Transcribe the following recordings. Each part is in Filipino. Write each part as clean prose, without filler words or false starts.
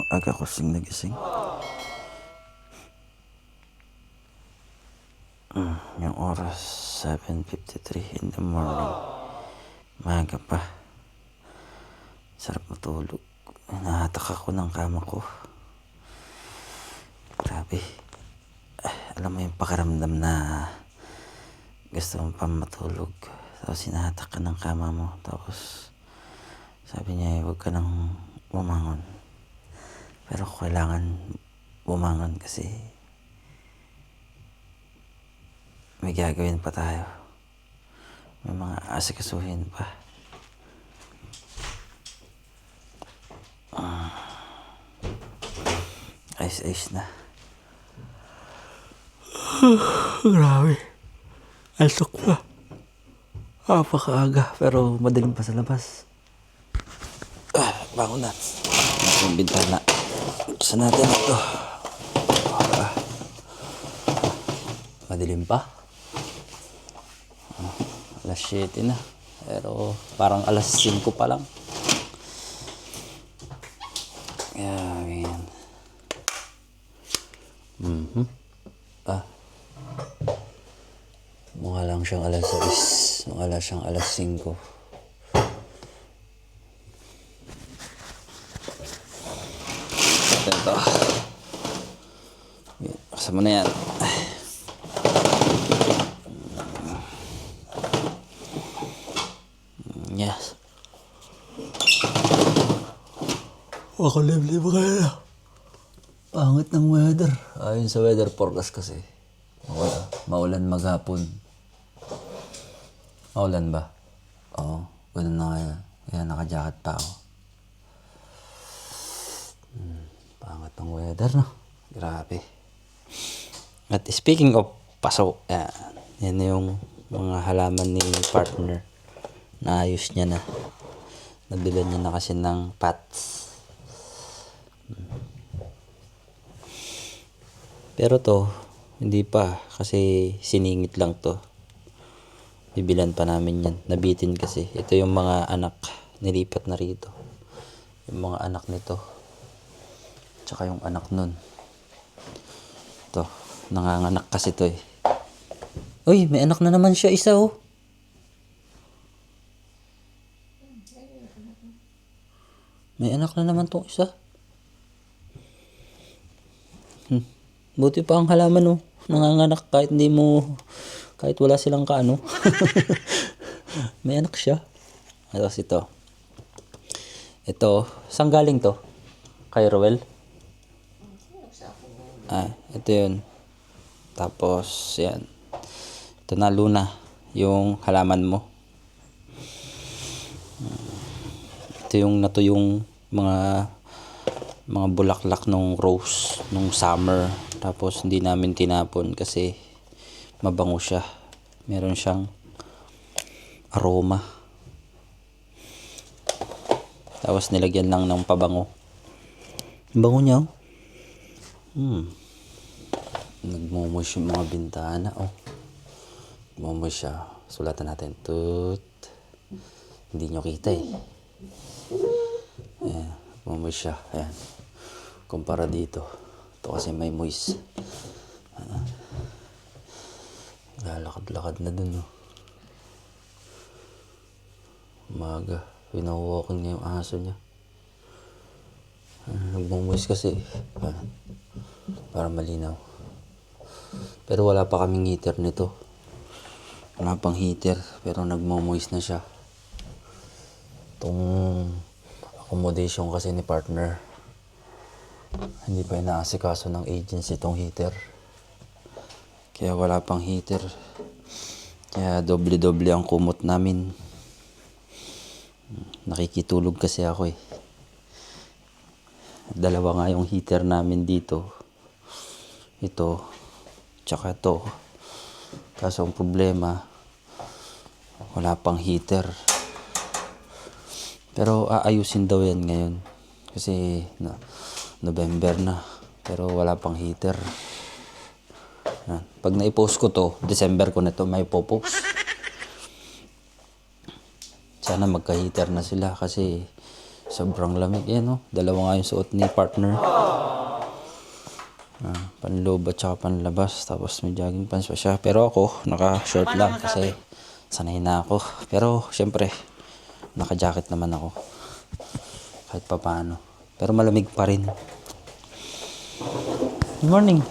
Aga ko sing nagising. Yung oras, 7:53 in the morning. Maaga pa. Sarap matulog. Nahatak ako ng kama ko. Grabe. Alam mo yung pakaramdam na gusto mo pa matulog. Tapos hinahatak ka ng kama mo. Tapos sabi niya, huwag ka nang bumangon. Pero kailangan bumangon kasi may gagawin pa tayo. May mga asikasuhin pa. Ayos na. Grabe. Altok pa. Napakaaga pero madilim pa sa labas. Bangon na. Yung bintana. Buksan natin ito. Madilim pa. Alas 7 na. Pero parang alas 5 pa lang. Yan. Mukha lang siyang alas 6. Mukha lang siyang alas 5. Ito. Kasama na yan. Yes. Ako libre ba kaya? Pangit ng weather. Ayon sa weather forecast kasi. Maulan maghapon. Maulan ba? Oo. Ganun na ngayon. Kaya naka-jacket pa ako. Pangit ng weather, no? Grabe. At speaking of paso, yan yung mga halaman ni partner. Naayos niya na. Nabilan niya na kasi ng pots. Pero to, hindi pa. Kasi siningit lang to. Bibilan pa namin yan. Nabitin kasi. Ito yung mga anak. Nilipat na rito. Yung mga anak nito. Tsaka yung anak nun. Ito. Nanganganak kasi to eh. Uy, may anak na naman siya. Isa oh. May anak na naman tong isa. Buti pa ang halaman oh. Nanganganak kahit hindi mo, kahit wala silang kaano. May anak siya. Tapos ito. Ito, saan galing to? Kay Roel? Ito yun. Tapos, yan. Ito na, Luna. Yung halaman mo. Ito yung natuyong mga bulaklak nung rose nung summer. Tapos hindi namin tinapon kasi mabango siya. Meron siyang aroma. Tapos nilagyan lang ng pabango. Ang bango niya oh. Nagmumush yung mga bintana oh. Nagmumush siya. Sulatan natin. Tut. Hindi nyo kita eh. Ayan. Nagmumush siya. Ayan. Kumpara dito. Ito kasi may moist. Lalakad-lakad na dun oh. Umaga. Pinaw-walking niya yung aso niya. Nagmumush kasi. Para malinaw. Pero wala pa kaming heater nito. Wala pang heater. Pero nagmumush na siya. Itong accommodation kasi ni partner. Hindi pa inaasikaso ng agency itong heater. Kaya wala pang heater. Kaya doble-doble ang kumot namin. Nakikitulog kasi ako eh. Dalawa nga yung heater namin dito. Ito. Tsaka ito. Kaso ang problema, wala pang heater. Pero aayusin daw yan ngayon. Kasi November na. Pero wala pang heater. Pag naipost ko to, December ko na to may popost. Sana magka-heater na sila kasi Sobrang lamig yan, oh. Dalawa nga yung suot ni partner. Panloob at saka panlabas. Tapos may jogging pants pa siya. Pero ako, naka-short lang kasi sanay na ako. Pero, syempre, naka-jacket naman ako. Kahit pa paano. Pero malamig pa rin. Good morning.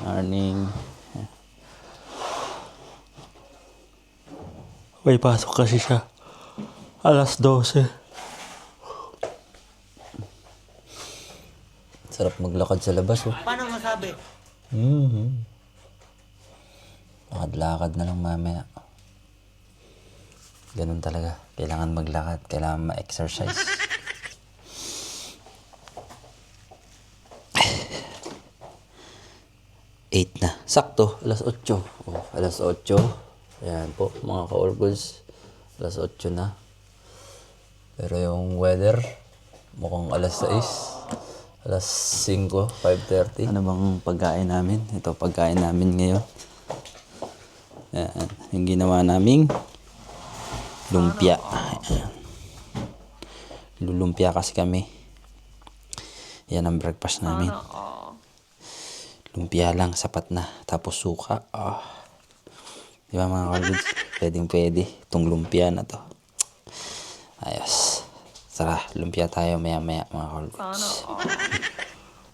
Morning. May pasok kasi siya. Alas 12. Sarap maglakad sa labas, oh. Paano masabi? Lakad-lakad na lang mamaya. Ganun talaga. Kailangan maglakad. Kailangan ma-exercise. Eight na. Sakto. Alas 8. Oh, alas 8. Ayan po, mga ka-orgulls. Alas 8 na. Pero yung weather, mukhang alas 6. Alas 5, 5:30. Ano bang pagkain namin? Ito, pagkain namin ngayon. Ayan. Yung ginawa naming lumpia. Ayan. Lulumpia kasi kami. Yan ang breakfast namin. Lumpia lang, sapat na. Tapos suka. Di ba mga kalbuds? Pwedeng-pwede. Itong lumpia na to. Ayos. Tara, lumpia tayo maya-maya mga kalbuds.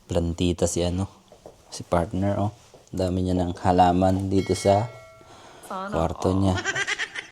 Plantita si si partner, oh. Dami niya ng halaman dito sa kwarto niya.